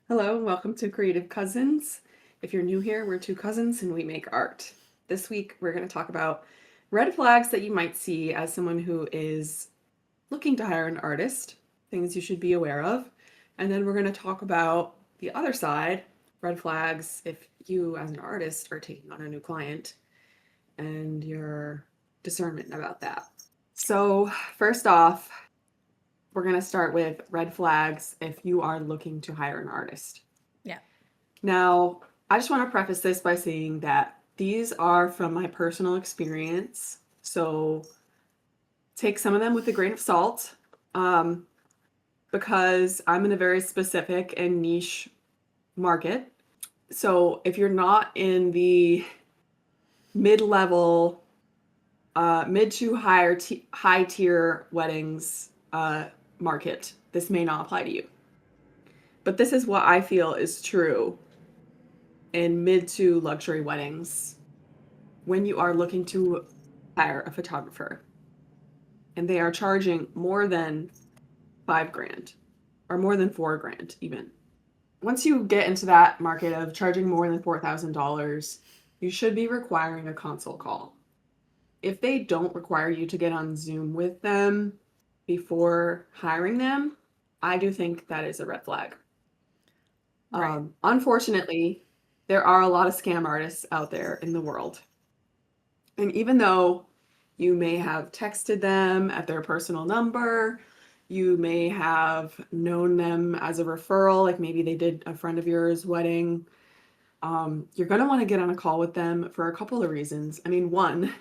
Hello, and welcome to Creative Cousins. If you're new here, we're two cousins and we make art. This week, we're going to talk about red flags that you might see as someone who is looking to hire an artist, things you should be aware of. And then we're going to talk about the other side, red flags, if you as an artist are taking on a new client and your discernment about that. So, first off, we're going to start with red flags if you are looking to hire an artist. Yeah. Now, I just want to preface this by saying that these are from my personal experience. So take some of them with a grain of salt um, because I'm in a very specific and niche market. So if you're not in the mid level, mid to high tier weddings market, this may not apply to you. But this is what I feel is true in mid to luxury weddings when you are looking to hire a photographer and they are charging more than 5 grand or more than 4 grand even. Once you get into that market of charging more than $4,000, you should be requiring a consult call. If they don't require you to get on Zoom with them before hiring them, I do think that is a red flag. Right. Unfortunately, there are a lot of scam artists out there in the world. And even though you may have texted them at their personal number, you may have known them as a referral, like maybe they did a friend of yours' wedding. You're going to want to get on a call with them for a couple of reasons. I mean, one,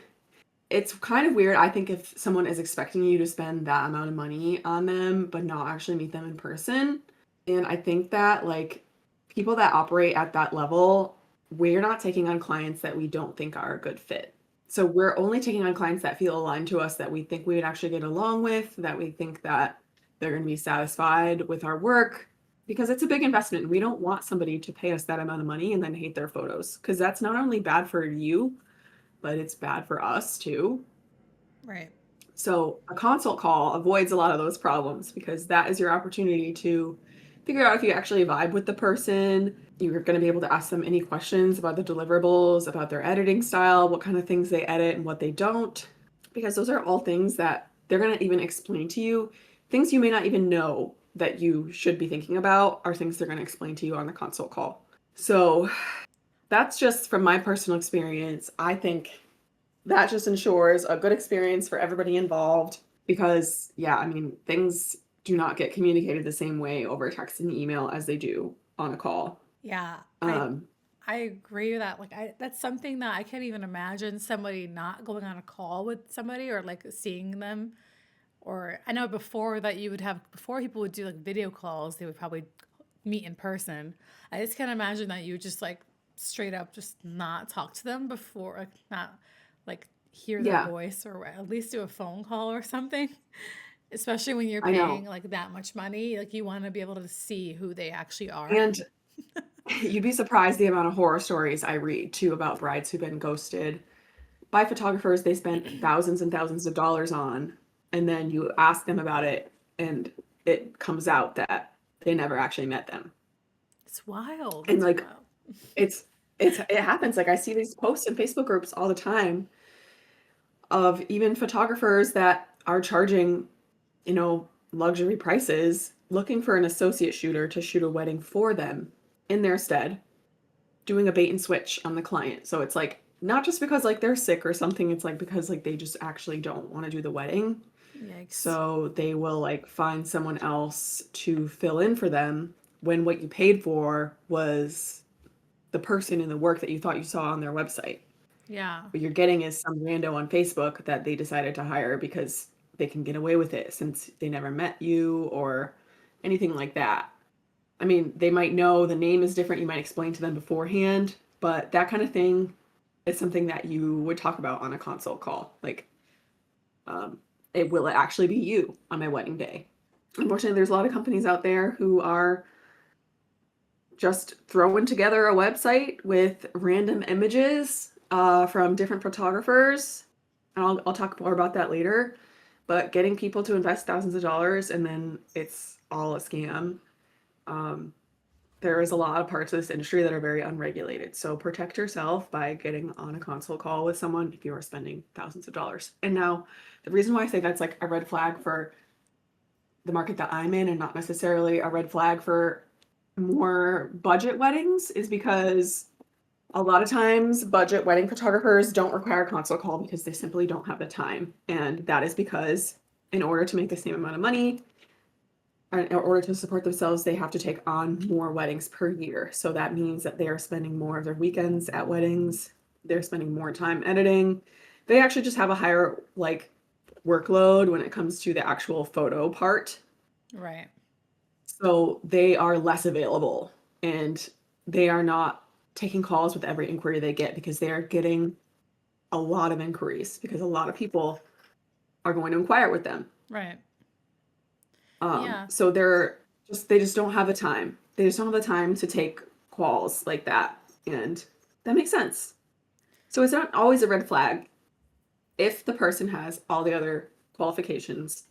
it's kind of weird, I think, if someone is expecting you to spend that amount of money on them, but not actually meet them in person. And I think that, like, people that operate at that level, we're not taking on clients that we don't think are a good fit. So we're only taking on clients that feel aligned to us, that we think we would actually get along with, that we think that they're going to be satisfied with our work, because it's a big investment. We don't want somebody to pay us that amount of money and then hate their photos, because that's not only bad for you, but it's bad for us too. Right. So a consult call avoids a lot of those problems because that is your opportunity to figure out if you actually vibe with the person. You're going to be able to ask them any questions about the deliverables, about their editing style, what kind of things they edit and what they don't, because those are all things that they're going to even explain to you. Things you may not even know that you should be thinking about are things they're going to explain to you on the consult call. So that's just from my personal experience. I think that just ensures a good experience for everybody involved because, yeah, I mean, things do not get communicated the same way over text and email as they do on a call. Yeah. I Um, I agree with that. That's something that I can't even imagine somebody not going on a call with somebody or like seeing them. Or I know before that you would have before people would do like video calls, they would probably meet in person. I just can't imagine that you would just like straight up just not talk to them before like not like hear their yeah, voice or at least do a phone call or something. Especially when you're I paying know. like that much money, like you want to be able to see who they actually are. And you'd be surprised the amount of horror stories I read too about brides who've been ghosted by photographers they spent thousands and thousands of dollars on. And then you ask them about it, and it comes out that they never actually met them. It's wild. And It's like, wild. it's, it happens. Like, I see these posts in Facebook groups all the time of even photographers that are charging, luxury prices, looking for an associate shooter to shoot a wedding for them in their stead, doing a bait and switch on the client. So it's like not just because like they're sick or something, it's like because like they just actually don't want to do the wedding. Yikes. So they will like find someone else to fill in for them when what you paid for was the person in the work that you thought you saw on their website. Yeah. What you're getting is some rando on Facebook that they decided to hire because they can get away with it since they never met you or anything like that. I mean, they might know the name is different. You might explain to them beforehand, but that kind of thing is something that you would talk about on a consult call. Like, um, it will it actually be you on my wedding day? Unfortunately, there's a lot of companies out there who are just throwing together a website with random images from different photographers. And I'll talk more about that later. But getting people to invest thousands of dollars and then it's all a scam. Um, there is a lot of parts of this industry that are very unregulated. So protect yourself by getting on a consult call with someone if you are spending thousands of dollars. And now, the reason why I say that's like a red flag for the market that I'm in and not necessarily a red flag for more budget weddings is because a lot of times budget wedding photographers don't require a consult call because they simply don't have the time. And that is because in order to make the same amount of money, or in order to support themselves, they have to take on more weddings per year. So that means that they are spending more of their weekends at weddings. They're spending more time editing. They actually just have a higher like workload when it comes to the actual photo part. Right. So they are less available and they are not taking calls with every inquiry they get because they are getting a lot of inquiries because a lot of people are going to inquire with them. Right. Yeah. So they just don't have the time. They just don't have the time to take calls like that. And that makes sense. So it's not always a red flag if the person has all the other qualifications.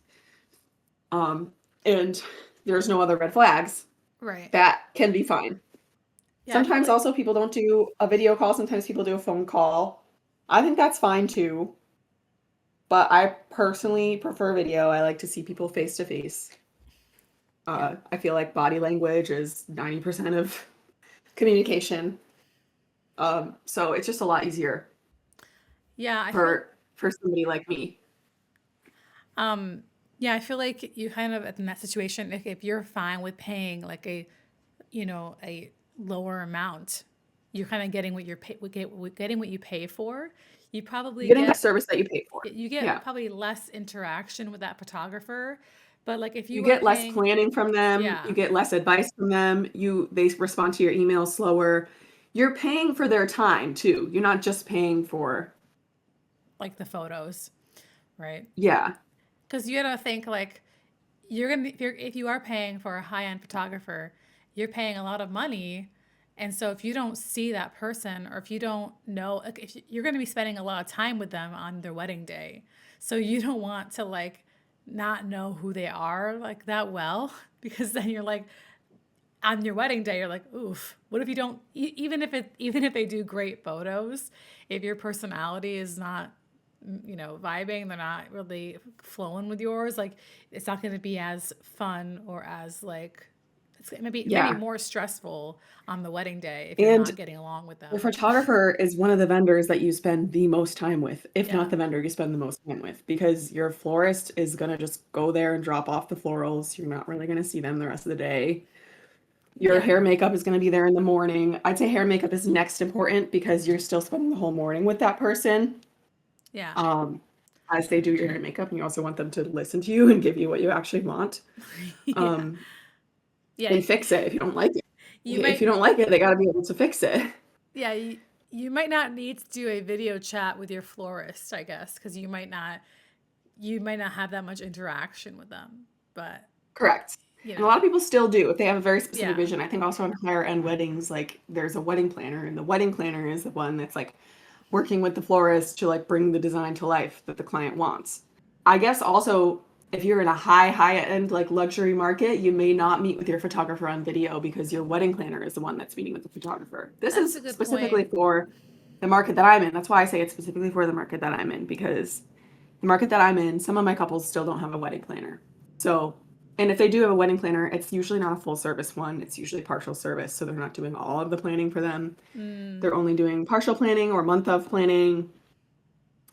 And there's no other red flags, Right. that can be fine. Yeah. I feel Sometimes like, also people don't do a video call, sometimes people do a phone call. I think that's fine too. But I personally prefer video. I like to see people face to face. yeah. I feel like body language is 90% of communication. So it's just a lot easier Yeah. for somebody like me. Um, yeah, I feel like you kind of in that situation, if you're fine with paying like a lower amount, you're kind of getting what you're getting what you pay for. You You're probably getting the get service that you pay for. you get Yeah. probably less interaction with that photographer. But like if You you were get less paying, planning from them, you yeah, get less advice from them, they respond to your emails slower. You're paying for their time too. You're not just paying for, like the photos, right? yeah. Because you gotta think like you're gonna if you are paying for a high end photographer, you're paying a lot of money, and so if you don't see that person or if you don't know, like if you're gonna be spending a lot of time with them on their wedding day, so you don't want to like not know who they are like that well because then you're like on your wedding day you're like oof what if you don't even if they do great photos if your personality is not vibing, they're not really flowing with yours, like it's not going to be as fun or as like it's maybe Yeah. more stressful on the wedding day if you're And not getting along with the them. photographer is one of the vendors that you spend the most time with, if Yeah. not the vendor you spend the most time with, because your florist is going to just go there and drop off the florals. You're not really going to see them the rest of the day. Your Yeah. hair makeup is going to be there in the morning. I'd say hair makeup is next important because you're still spending the whole morning with that person. Yeah. Um, as they do your hair and makeup, and you also want them to listen to you and give you what you actually want. Yeah. Um, Yeah. and fix it if you don't like it. You If you might don't like it, they got to be able to fix it. yeah, you might not need to do a video chat with your florist, I guess, because you might not have that much interaction with them. But, Correct. you And a lot know, of people still do if they have a very specific yeah. vision. I think also on higher end weddings, like there's a wedding planner, and the wedding planner is the one that's like working with the florist to like bring the design to life that the client wants. I guess also if you're in a high end like luxury market, you may not meet with your photographer on video because your wedding planner is the one that's meeting with the photographer. This That's is a good specifically point. for the market that I'm in. That's why I say it's specifically for the market that I'm in because the market that I'm in, some of my couples still don't have a wedding planner. So, and if they do have a wedding planner, it's usually not a full service one. It's usually partial service. So they're not doing all of the planning for them. Mm, They're only doing partial planning or month of planning.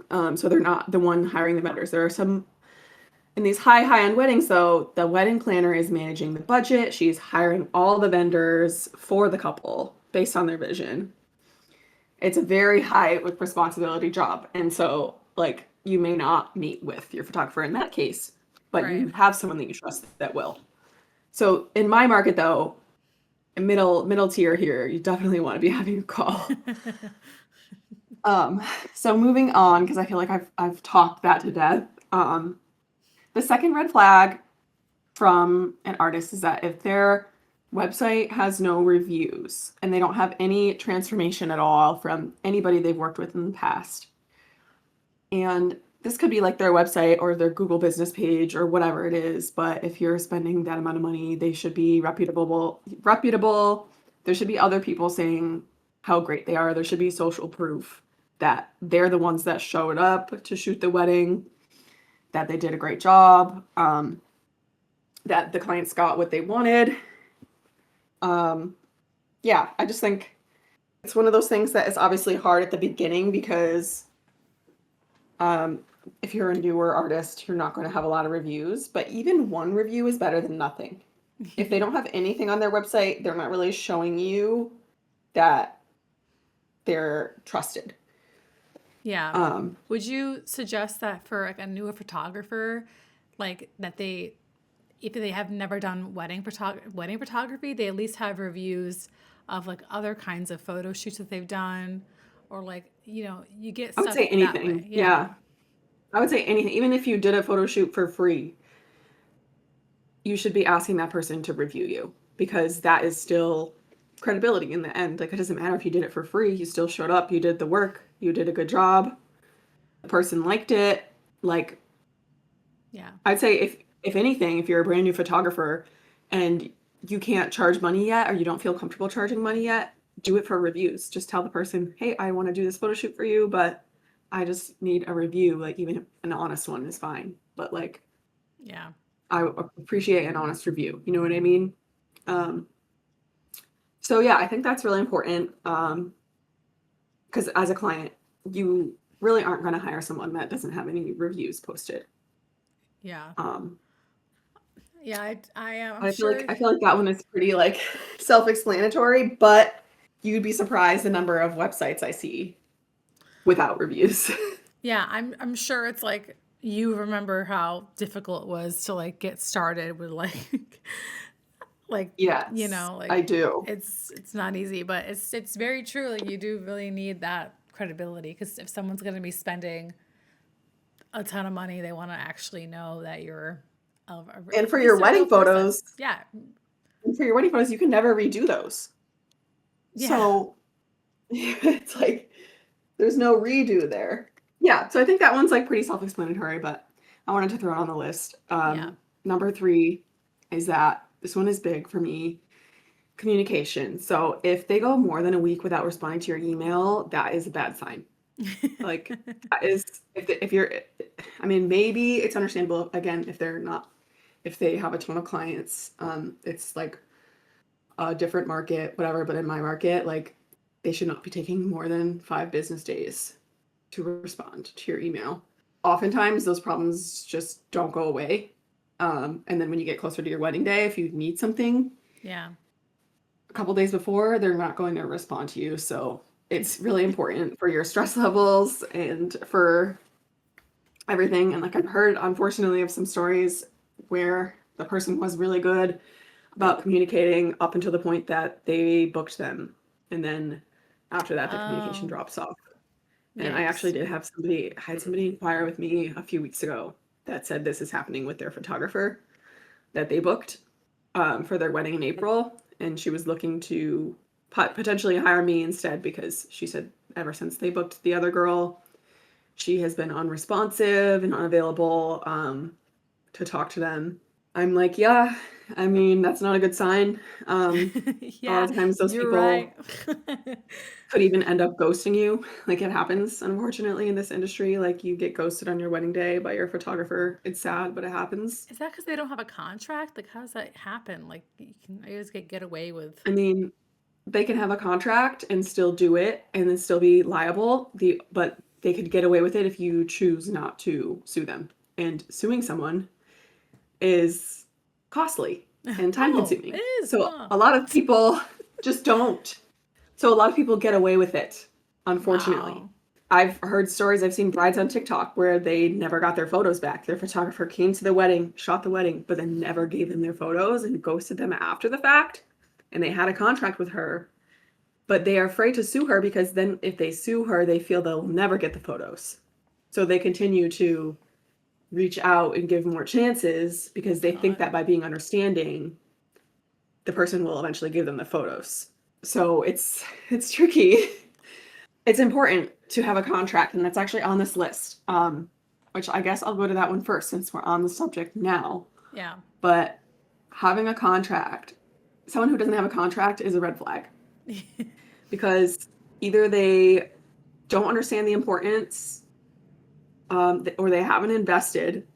So they're not the one hiring the vendors. There are some in these high end weddings, though, the wedding planner is managing the budget. She's hiring all the vendors for the couple based on their vision. It's a very high with responsibility job. And so, like, you may not meet with your photographer in that case, but right. you have someone that you trust that will. So in my market though, middle tier here, you definitely want to be having a call. Um, so moving on, because I feel like I've talked that to death. The second red flag from an artist is that if their website has no reviews and they don't have any transformation at all from anybody they've worked with in the past, and this could be like their website or their Google business page or whatever it is, but if you're spending that amount of money, they should be reputable. There should be other people saying how great they are. There should be social proof that they're the ones that showed up to shoot the wedding, that they did a great job, that the clients got what they wanted. Yeah, I just think it's one of those things that is obviously hard at the beginning because if you're a newer artist, you're not going to have a lot of reviews, but even one review is better than nothing. If they don't have anything on their website, they're not really showing you that they're trusted. Yeah. Would you suggest that for like a newer photographer, like that they, if they have never done wedding photography, they at least have reviews of like other kinds of photo shoots that they've done, or like you get I would stuff say that way. anything. Yeah. Yeah. I would say anything. Even if you did a photo shoot for free, you should be asking that person to review you because that is still credibility in the end. Like, it doesn't matter if you did it for free, you still showed up, you did the work, you did a good job, the person liked it. Like, Yeah. I'd say if anything, if you're a brand new photographer and you can't charge money yet or you don't feel comfortable charging money yet, do it for reviews. Just tell the person, hey, I want to do this photo shoot for you, but I just need a review. Like, even an honest one is fine. But like, Yeah. I appreciate an honest review. You know what I mean? Um, so yeah, I think that's really important. Because as a client, you really aren't going to hire someone that doesn't have any reviews posted. Yeah. Um, Yeah. I'm I feel like sure. I feel like that one is pretty like self-explanatory, but you'd be surprised the number of websites I see without reviews. Yeah. I'm sure it's like you remember how difficult it was to like get started with like like Yes, like I do. it's not easy, but it's very true. Like you do really need that credibility because if someone's going to be spending a ton of money, they want to actually know that you're And for at your least a real wedding person. photos, Yeah. you can never redo those. Yeah. So it's like there's no redo there. Yeah, so I think that one's like pretty self-explanatory, but I wanted to throw it on the list. Yeah. Number 3 is that this one is big for me. Communication. So if they go more than a week without responding to your email, that is a bad sign. Like, that is if you're, I mean, maybe it's understandable again if they're not, if they have a ton of clients. It's like a different market, whatever. But in my market, like, they should not be taking more than 5 business days to respond to your email. Oftentimes, those problems just don't go away. And then when you get closer to your wedding day, if you need something, Yeah. a couple days before, they're not going to respond to you. So it's really important for your stress levels and for everything. And like, I've heard, unfortunately, of some stories where the person was really good about communicating up until the point that they booked them. And then after that, the communication Oh, drops off. And I actually yikes. had somebody inquire with me a few weeks ago that said this is happening with their photographer that they booked for their wedding in April. And she was looking to potentially hire me instead because she said ever since they booked the other girl, she has been unresponsive and unavailable to talk to them. I'm like, yeah, I mean, that's not a good sign. A lot Yeah, of times those you're right. people could even end up ghosting you. Like, it happens, unfortunately, in this industry. Like, you get ghosted on your wedding day by your photographer. It's sad, but it happens. Is that because they don't have a contract? Like, how does that happen? Like, you can always get away with. I mean, they can have a contract and still do it and then still be liable. But they could get away with it if you choose not to sue them. And suing someone is costly and time Oh, it consuming. is, So huh? a lot of people just don't. So a lot of people get away with it, unfortunately. Wow. I've heard stories, I've seen brides on TikTok where they never got their photos back. Their photographer came to the wedding, shot the wedding, but then never gave them their photos and ghosted them after the fact. And they had a contract with her, but they are afraid to sue her because then if they sue her, they feel they'll never get the photos. So they continue to reach out and give more chances because they think God. that by being understanding, the person will eventually give them the photos. So it's tricky. It's important to have a contract, and that's actually on this list. which I guess I'll go to that one first since we're on the subject now. Yeah. But having a contract, someone who doesn't have a contract is a red flag because either they don't understand the importance, or they haven't invested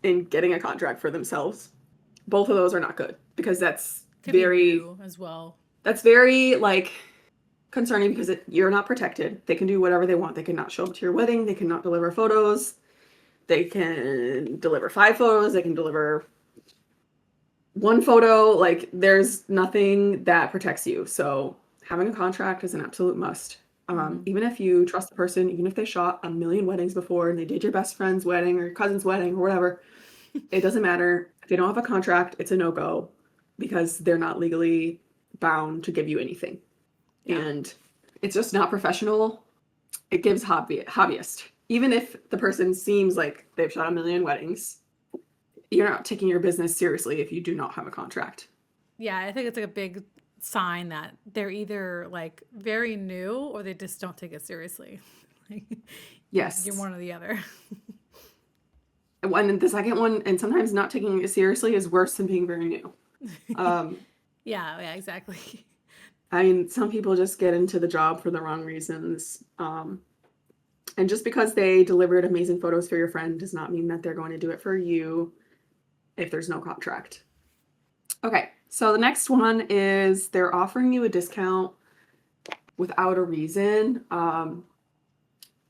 in getting a contract for themselves. Both of those are not good because Could be new as well. that's very like concerning because you're not protected. They can do whatever they want. They can not show up to your wedding. They cannot deliver photos. They can deliver 5 photos. They can deliver 1 photo. Like there's nothing that protects you. So having a contract is an absolute must. Even if you trust the person, even if they shot a million weddings before and they did your best friend's wedding or your cousin's wedding or whatever, it doesn't matter. If they don't have a contract, it's a no-go because they're not legally bound to give you anything. Yeah. And it's just not professional. It gives hobbyist. Even if the person seems like they've shot a million weddings, you're not taking your business seriously if you do not have a contract. Yeah, I think it's like a big sign that they're either like very new or they just don't take it seriously. Like, Yes. you're one or the other. And the second one, and sometimes not taking it seriously is worse than being very new. Yeah, exactly. I mean, some people just get into the job for the wrong reasons. And just because they delivered amazing photos for your friend does not mean that they're going to do it for you if there's no contract. Okay, so the next one is they're offering you a discount without a reason.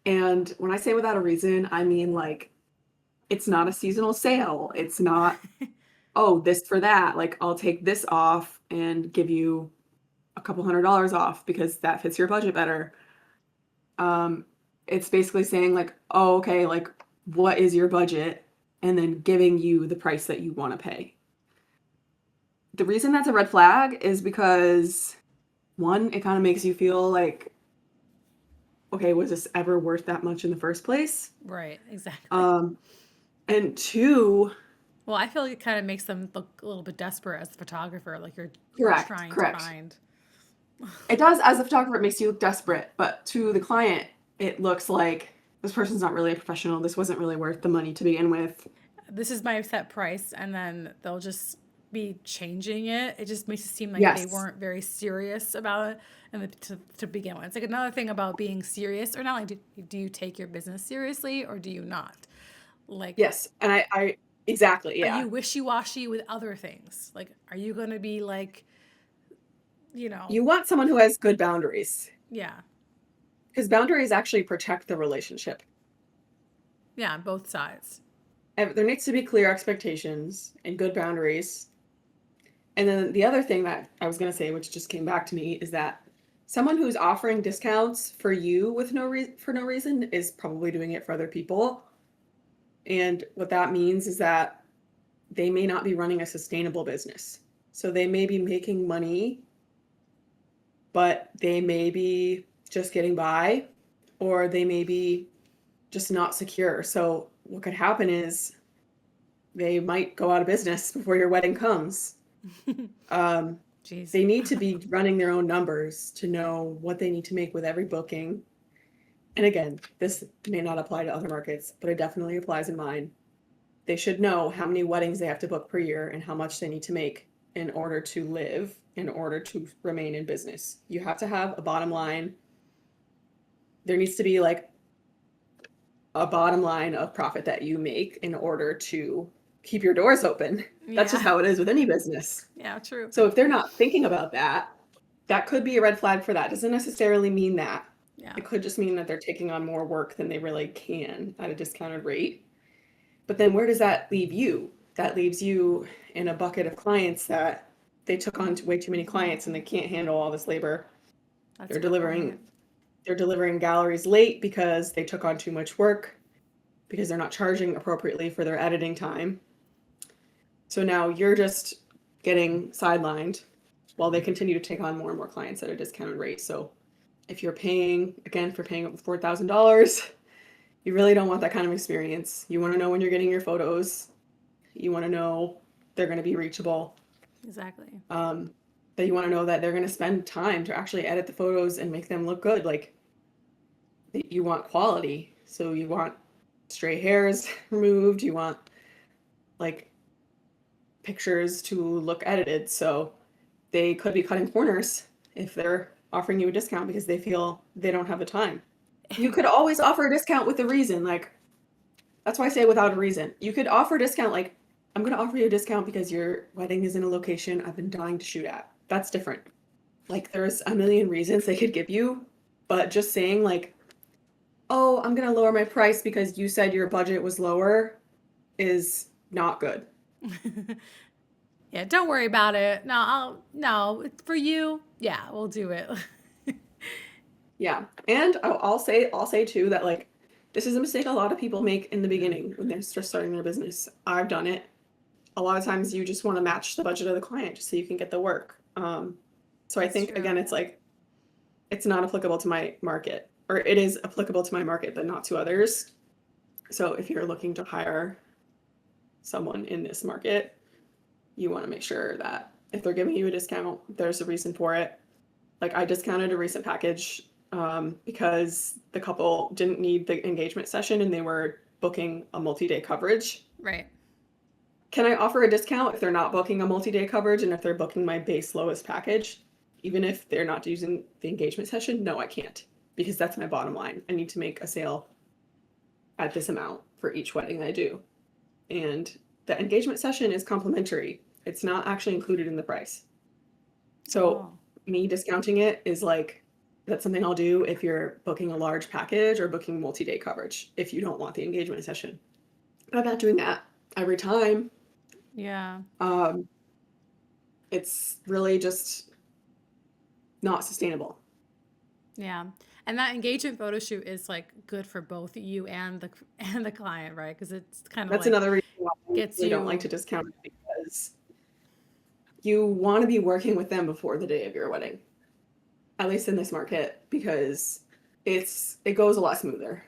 And when I say without a reason, I mean like it's not a seasonal sale. It's not, oh, this for that. Like I'll take this off and give you a couple $100s off because that fits your budget better. It's basically saying like, oh, okay, like what is your budget? And then giving you the price that you want to pay. The reason that's a red flag is because one, it kind of makes you feel like, okay, was this ever worth that much in the first place? Right, exactly. And 2, Well, I feel like it kind of makes them look a little bit desperate as a photographer, like you're trying to correct. find. It does, as a photographer, it makes you look desperate, but to the client, it looks like this person's not really a professional. This wasn't really worth the money to begin with. This is my set price, and then they'll just be changing it. It just makes it seem like they Yes. weren't very serious about it and to begin with. It's like another thing about being serious or not. Like, do you take your business seriously or do you not? Like, Yes. And I exactly, are yeah. you wishy-washy with other things? Like, are you going to be like, You want someone who has good boundaries yeah, because boundaries actually protect the relationship. yeah, both sides. And there needs to be clear expectations and good boundaries. And then the other thing that I was going to say, which just came back to me, is that someone who's offering discounts for you with for no reason is probably doing it for other people. And what that means is that they may not be running a sustainable business. So they may be making money, but they may be just getting by, or they may be just not secure. So what could happen is they might go out of business before your wedding comes. Jeez. They need to be running their own numbers to know what they need to make with every booking. And again, this may not apply to other markets, but it definitely applies in mine. They should know how many weddings they have to book per year and how much they need to make in order to live, in order to remain in business. You have to have a bottom line. There needs to be like a bottom line of profit that you make in order to keep your doors open. That's just Yeah. how it is with any business. Yeah, true. So if they're not thinking about that, that could be a red flag for that. Doesn't necessarily mean that. Yeah. It could just mean that they're taking on more work than they really can at a discounted rate. But then where does that leave you? That leaves you in a bucket of clients that they took on way too many clients and they can't handle all this labor. That's They're a good point. delivering galleries late because they took on too much work, because they're not charging appropriately for their editing time. So now you're just getting sidelined while they continue to take on more and more clients at a discounted rate. So if you're paying, again, for paying up $4,000, you really don't want that kind of experience. You want to know when you're getting your photos. You want to know they're going to be reachable. Exactly. That you want to know that they're going to spend time to actually edit the photos and make them look good. Like you want quality. So you want stray hairs removed, you want like pictures to look edited. So they could be cutting corners if they're offering you a discount because they feel they don't have the time. You could always offer a discount with a reason. Like, that's why I say without a reason. You could offer a discount, like, I'm going to offer you a discount because your wedding is in a location I've been dying to shoot at. That's different. Like, there's a million reasons they could give you, but just saying, like, oh, I'm going to lower my price because you said your budget was lower is not good. Yeah, don't worry about it. No, it's for you. Yeah, we'll do it. Yeah. And I'll say too that, like, this is a mistake a lot of people make in the beginning when they're just starting their business. I've done it. A lot of times you just want to match the budget of the client just so you can get the work. So I That's think, true. again, it's like, it's not applicable to my market, or it is applicable to my market, but not to others. So if you're looking to hire someone in this market, you want to make sure that if they're giving you a discount, there's a reason for it. Like, I discounted a recent package because the couple didn't need the engagement session and they were booking a multi-day coverage. Right. Can I offer a discount if they're not booking a multi-day coverage and if they're booking my base lowest package? Even if they're not using the engagement session? No, I can't, because that's my bottom line. I need to make a sale at this amount for each wedding I do. And the engagement session is complimentary. It's not actually included in the price. So me discounting it is like, that's something I'll do if you're booking a large package or booking multi-day coverage if you don't want the engagement session. But I'm not doing that every time. Yeah. It's really just not sustainable. Yeah. And that engagement photo shoot is like good for both you and the client, right? Because it's kind of That's like another reason why I gets really don't like to discount it, because you want to be working with them before the day of your wedding, at least in this market, because it goes a lot smoother.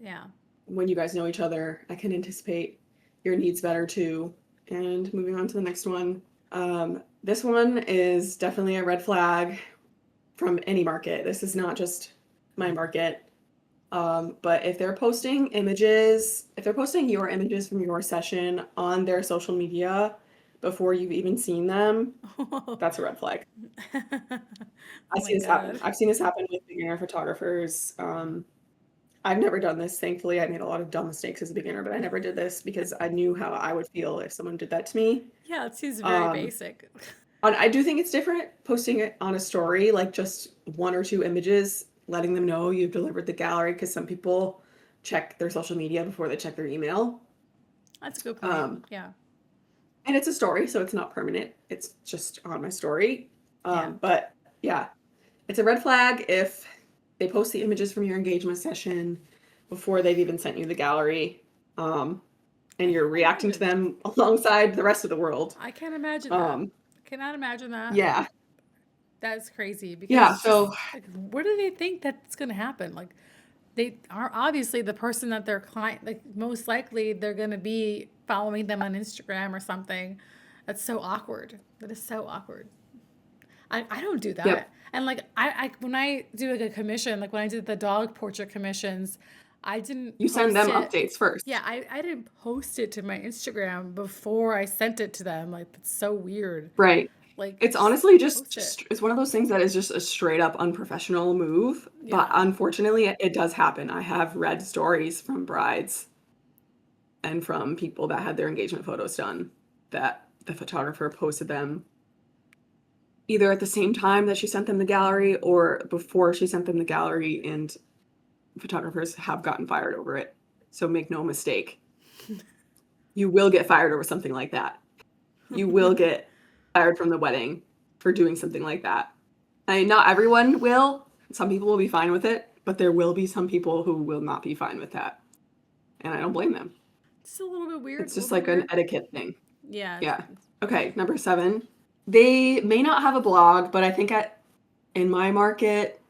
Yeah. When you guys know each other, I can anticipate your needs better too. And moving on to the next one. This one is definitely a red flag from any market. This is not just my market. But if they're posting your images from your session on their social media before you've even seen them, that's a red flag. Oh my God. I've seen this happen with beginner photographers. I've never done this, thankfully. I made a lot of dumb mistakes as a beginner, but I never did this because I knew how I would feel if someone did that to me. Yeah, it seems very Um, basic. and I do think it's different posting it on a story, like just one or two images, letting them know you've delivered the gallery, because some people check their social media before they check their email. That's a good point. Um, Yeah. and it's a story, so it's not permanent. It's just on my story. Yeah. But yeah, it's a red flag if they post the images from your engagement session before they've even sent you the gallery, and you're reacting to them alongside the rest of the world. I can't imagine that. Um, Cannot imagine that. yeah, That's crazy yeah. because just So like, where do they think that's going to happen? Like, they are obviously the person that their client, like, most likely they're going to be following them on Instagram or something. That's so awkward. That is so awkward. I don't do yep. that. And like, I when I do like a commission, like when I did the dog portrait commissions, I didn't You send them post it. updates first. Yeah, I didn't post it to my Instagram before I sent it to them. Like, that's so weird. Right. Like, It's just honestly post it. just it's one of those things that is just a straight up unprofessional move, but Yeah. unfortunately it does happen. I have read stories from brides and from people that had their engagement photos done that the photographer posted them either at the same time that she sent them the gallery or before she sent them the gallery, and photographers have gotten fired over it. So make no mistake, you will get fired over something like that. You will get fired from the wedding for doing something like that. I mean, not everyone will. Some people will be fine with it, but there will be some people who will not be fine with that. And I don't blame them. It's a little bit weird. It's A just little bit like an weird. etiquette thing. Yeah. Yeah. Okay, number 7. They may not have a blog, but I think in my market,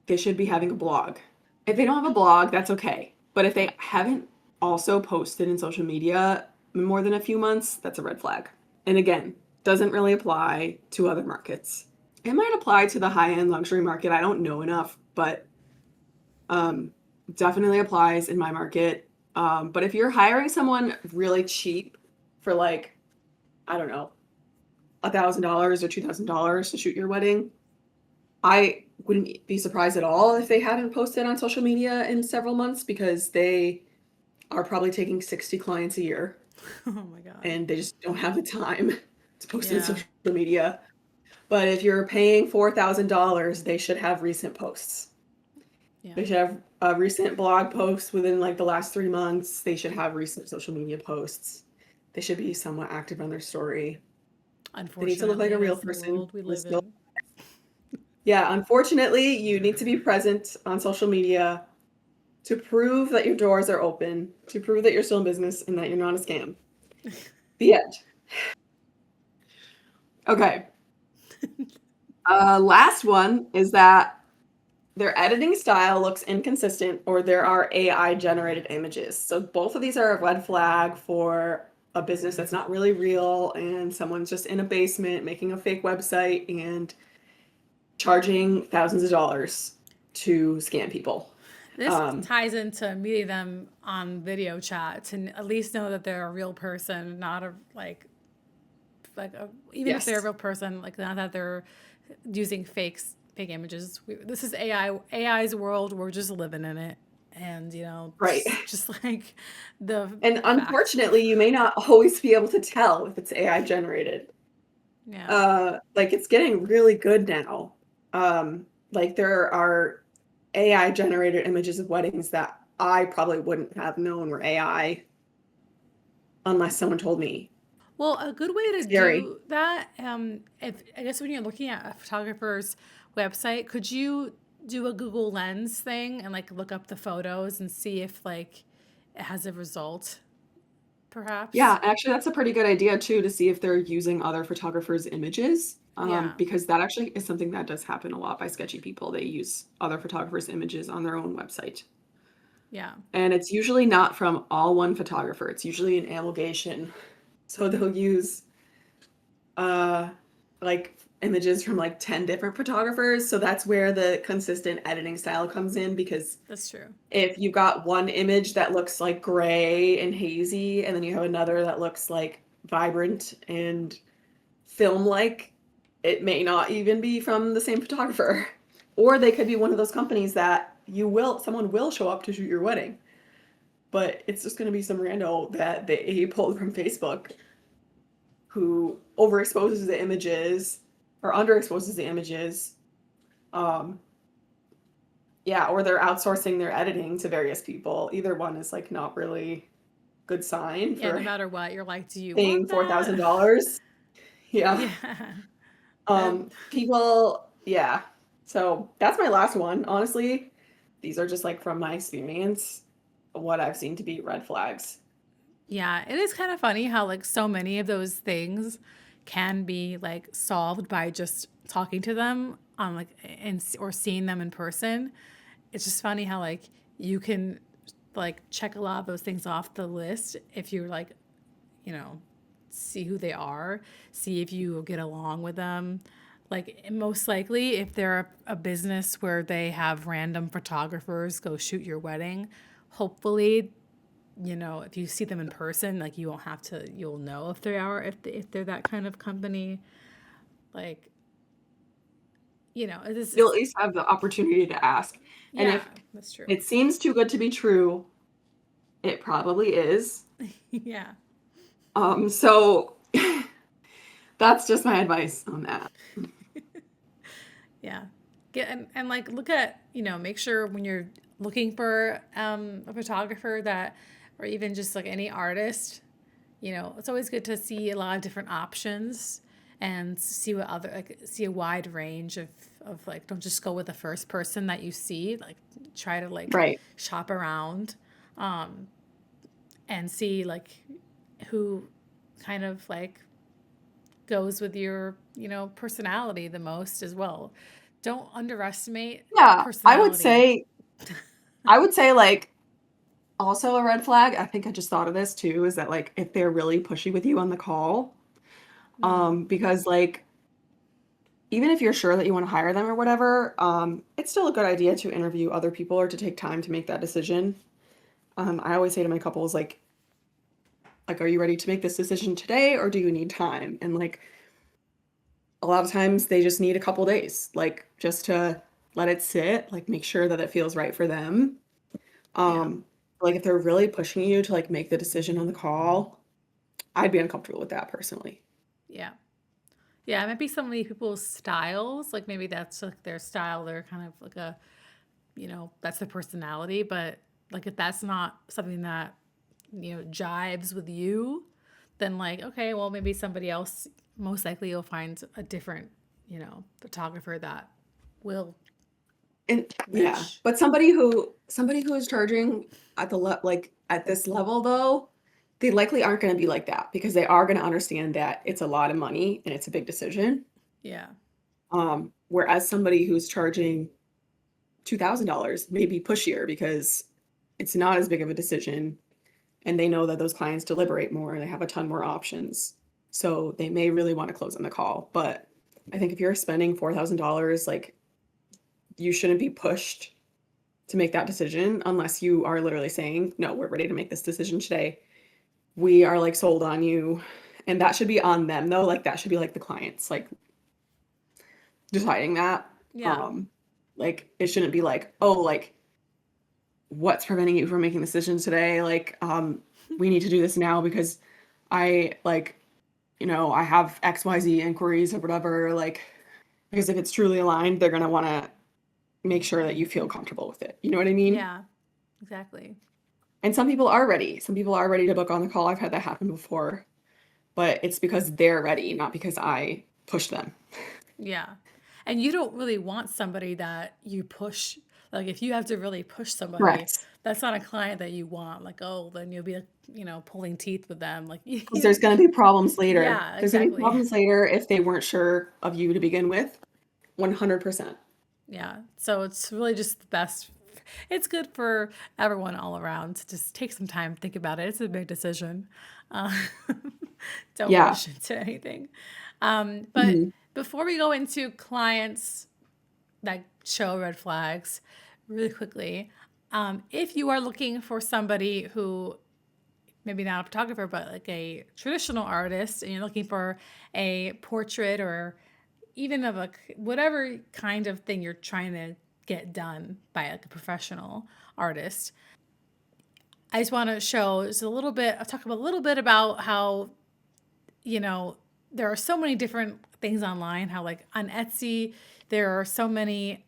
they should be having a blog. If they don't have a blog, that's okay. But if they haven't also posted in social media in more than a few months, that's a red flag. And again, doesn't really apply to other markets. It might apply to the high-end luxury market. I don't know enough, but definitely applies in my market. But if you're hiring someone really cheap for like, I don't know, $1,000 or $2,000 to shoot your wedding, I wouldn't be surprised at all if they hadn't posted on social media in several months because they are probably taking 60 clients a year Oh my God. and they just don't have the time to post on Yeah. social media. But if you're paying $4,000, they should have recent posts. Yeah. They should have a recent blog posts within like the last 3 months. They should have recent social media posts. They should be somewhat active on their story. They need to look like Unfortunately, a real that's the person world we who is live still. in. Yeah, unfortunately, you need to be present on social media to prove that your doors are open, to prove that you're still in business and that you're not a scam. The end. Okay. Last one is that their editing style looks inconsistent or there are AI generated images. So both of these are a red flag for a business that's not really real and someone's just in a basement making a fake website and charging thousands of dollars to scam people. This Um, ties into meeting them on video chat to at least know that they're a real person, not a even if they're a yes, real person, like not that they're using fake images. This is AI's world. We're just living in it, and right. just like the And fact. unfortunately, you may not always be able to tell if it's AI generated. Yeah, Like it's getting really good now. Like there are AI generated images of weddings that I probably wouldn't have known were AI unless someone told me. well, a good way to Scary. do that, if I guess when you're looking at a photographer's website, could you do a Google Lens thing and like look up the photos and see if like it has a result, perhaps? Yeah, actually, that's a pretty good idea too to see if they're using other photographers' images, Yeah, because that actually is something that does happen a lot by sketchy people. They use other photographers' images on their own website. yeah, And it's usually not from all one photographer. It's usually an amalgamation. So they'll use uh like images from like 10 different photographers. So that's where the consistent editing style comes in because that's true. if you've got one image that looks like gray and hazy and then you have another that looks like vibrant and film like, it may not even be from the same photographer. Or they could be one of those companies that someone will show up to shoot your wedding, but it's just going to be some rando that they pulled from Facebook who overexposes the images or underexposes the images. Um, yeah, or they're outsourcing their editing to various people. Either one is like not really good sign Yeah, no for matter what, you're like, do you paying want four thousand that? dollars. Yeah. Yeah. That People, yeah. So that's my last one. Honestly, these are just like from my experience, what I've seen to be red flags. Yeah, it is kind of funny how like so many of those things can be like solved by just talking to them on like or seeing them in person. It's just funny how like you can like check a lot of those things off the list if you're like, you know, see who they are, see if you get along with them. Like most likely if they're a business where they have random photographers go shoot your wedding, hopefully if you see them in person, like you won't have to, you'll know if they are, if they're that kind of company. Like, it is, You'll at least have the opportunity to ask. And yeah, if that's true. it seems too good to be true, it probably is. Yeah. So that's just my advice on that. Yeah. Get and like look at, make sure when you're looking for a photographer that, or even just like any artist, it's always good to see a lot of different options and see what other like see a wide range of like don't just go with the first person that you see, like try to like Right. shop around and see like who kind of like goes with your, personality the most as well. Don't underestimate Yeah, personality. I would say like also a red flag. I think I just thought of this too, is that like if they're really pushy with you on the call, because like even if you're sure that you want to hire them or whatever, it's still a good idea to interview other people or to take time to make that decision. I always say to my couples, like, are you ready to make this decision today or do you need time? And like a lot of times they just need a couple days, like just to let it sit, like make sure that it feels right for them. Yeah. Um, like if they're really pushing you to like make the decision on the call, I'd be uncomfortable with that personally. Yeah. Yeah, it might be so many people's styles. Like maybe that's like their style. They're kind of like a, that's their personality. But like if that's not something that, jives with you, then like, okay, well, maybe somebody else, most likely you'll find a different, photographer that will And yeah, mesh. but somebody who is charging at like at this level though, they likely aren't going to be like that because they are going to understand that it's a lot of money and it's a big decision. Yeah. Whereas somebody who's charging $2,000 may be pushier because it's not as big of a decision and they know that those clients deliberate more and they have a ton more options. So they may really want to close on the call. But I think if you're spending $4,000, like you shouldn't be pushed to make that decision unless you are literally saying, no, we're ready to make this decision today. We are like sold on you. And that should be on them though. Like that should be like the clients, like deciding that. Yeah. Um, like it shouldn't be like, oh, like what's preventing you from making decisions today? Like, we need to do this now because I like, I have XYZ inquiries or whatever. Like, because if it's truly aligned, they're gonna want to make sure that you feel comfortable with it. You know what I mean? Yeah. Exactly. And some people are ready. Some people are ready to book on the call. I've had that happen before, but it's because they're ready, not because I push them. Yeah. And you don't really want somebody that you push. Like if you have to really push somebody, Correct. that's not a client that you want. Like, oh, then you'll be, pulling teeth with them. Like, Because there's going to be problems later. yeah, There's going to be exactly. problems later if they weren't sure of you to begin with. 100%. Yeah. So it's really just the best. It's good for everyone all around to just take some time, think about it. It's a big decision. Uh, don't Yeah. rush into anything. But Mhm. before we go into clients that show red flags really quickly. If you are looking for somebody who maybe not a photographer, but like a traditional artist, and you're looking for a portrait or even of a whatever kind of thing you're trying to get done by like a professional artist, I just want to show just a little bit. I'll talk about a little bit about how you know, there are so many different things online. How like on Etsy, there are so many,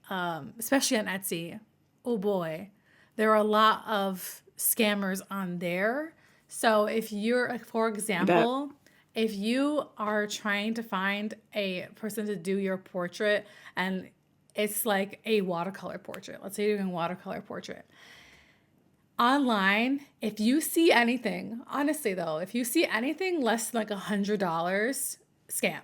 especially on Etsy. Oh boy, there are a lot of scammers on there. So if you're, like, for I bet. example, if you are trying to find a person to do your portrait and it's like a watercolor portrait, let's say you're doing a watercolor portrait, online, if you see anything, honestly though, if you see anything less than like $100, scam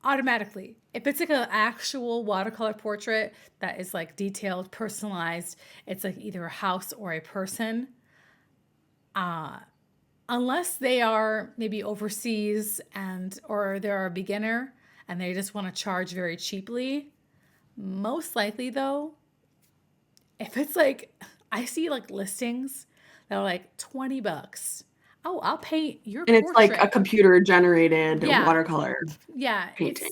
automatically. If it's like an actual watercolor portrait that is like detailed, personalized, it's like either a house or a person, unless they are maybe overseas and or they're a beginner and they just want to charge very cheaply, most likely though, if it's like, I see like listings that are like $20. Oh, I'll paint your And it's like a portrait. computer generated Yeah. watercolor Yeah. painting.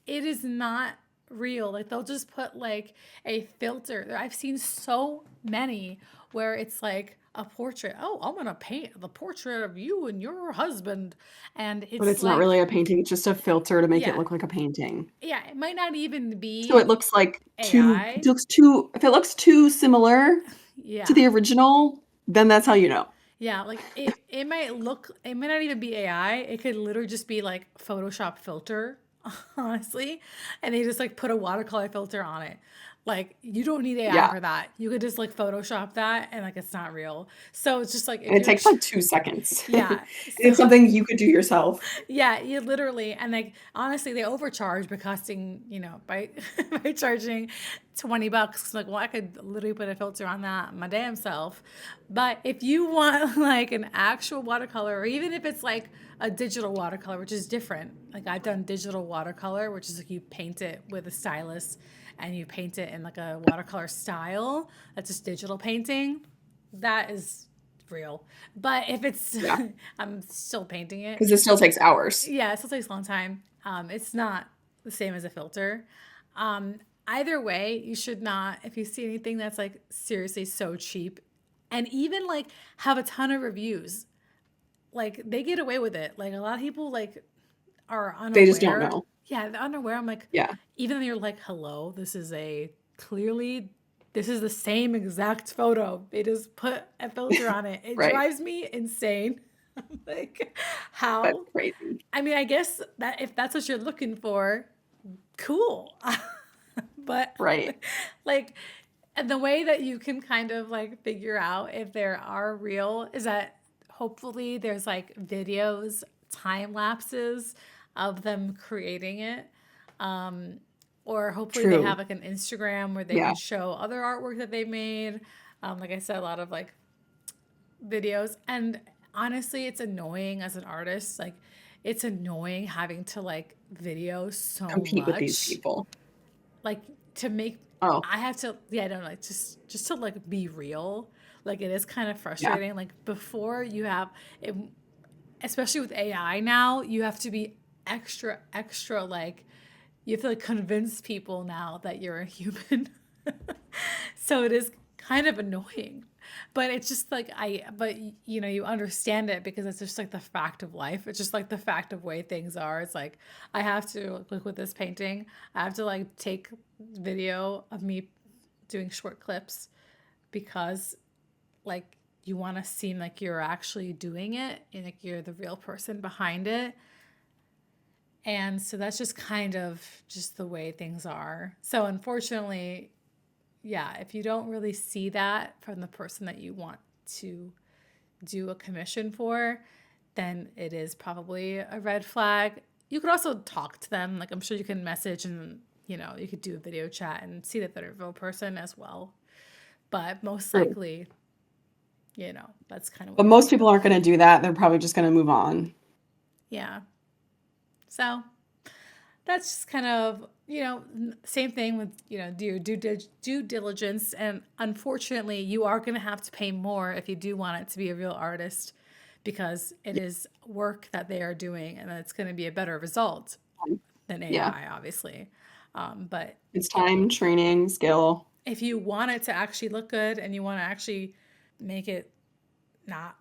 It is not real. Like they'll just put like a filter. I've seen so many where it's like a portrait. Oh, I'm going to paint the portrait of you and your husband. And But it's it's not like, really a painting, it's just a filter to make it yeah. look like a painting. Yeah. It might not even So it be looks like too it AI. looks too if it looks too similar to Yeah. the original, then that's how you know. Yeah, like it might look, it might not even be AI. It could literally just be like Photoshop filter, honestly. And they just like put a watercolor filter on it. Like you don't need AI Yeah, for that. You could just like Photoshop that and like it's not real. So it's just like and if it you're, takes like 2 seconds. And yeah. So it's something you could do yourself. yeah, you literally, and like honestly, they overcharge by costing, by by charging $20. Like, well, I could literally put a filter on that my damn self. But if you want like an actual watercolor, or even if it's like a digital watercolor, which is different. Like I've done digital watercolor, which is like you paint it with a stylus and you paint it in like a watercolor style. That's just digital painting. That is real. But if it's, Yeah. I'm still painting it. Because it still takes hours. Yeah, it still takes a long time. It's not the same as a filter. Um, Either way, you should not, if you see anything that's like seriously so cheap and even like have a ton of reviews, like they get away with it. Like a lot of people like are They just don't unaware. know. Yeah, they're unaware. I'm like, Yeah. even though you're like, hello, this is a clearly, this is the same exact photo. They just put a filter on it. It Right. drives me insane. I'm like, That's how? crazy. I mean, I guess that if that's what you're looking for, cool. But Right. like, and the way that you can kind of like figure out if there are real is that hopefully there's like videos, time lapses of them creating it. Or hopefully they have True. like an Instagram where they Yeah. can show other artwork that they made. Like I said, a lot of like videos. And honestly, it's annoying as an artist. Like, it's annoying having to like video so Compete with these much. people. Like to make Oh, I have to yeah, I don't know, like just to like be real. Like it is kind of yeah. frustrating. Like before you have it, especially with AI now, you have to be extra like you have to like convince people now that you're a human. So it is kind of annoying. But it's just like but you know, you understand it because it's just like the fact of life. It's just like the fact of way things are. It's like I have to like with this painting, I have to like take video of me doing short clips because like you want to seem like you're actually doing it and like you're the real person behind it. And so that's just kind of just the way things are. So unfortunately, yeah, if you don't really see that from the person that you want to do a commission for, then it is probably a red flag. You could also talk to them. Like I'm sure you can message and you know, you could do a video chat and see that they're a real person as well. But most True. likely, you know, that's kind of what But you're most looking people at. aren't going to do that. They're probably just going to move on. Yeah. So that's just kind of, you know, same thing with, you know, do your due diligence. And unfortunately, you are going to have to pay more if you do want it to be a real artist because it is work that they are doing and it's going to be a better result than Yeah. AI, obviously. But It's time, training, skill. if you want it to actually look good and you want to actually make it not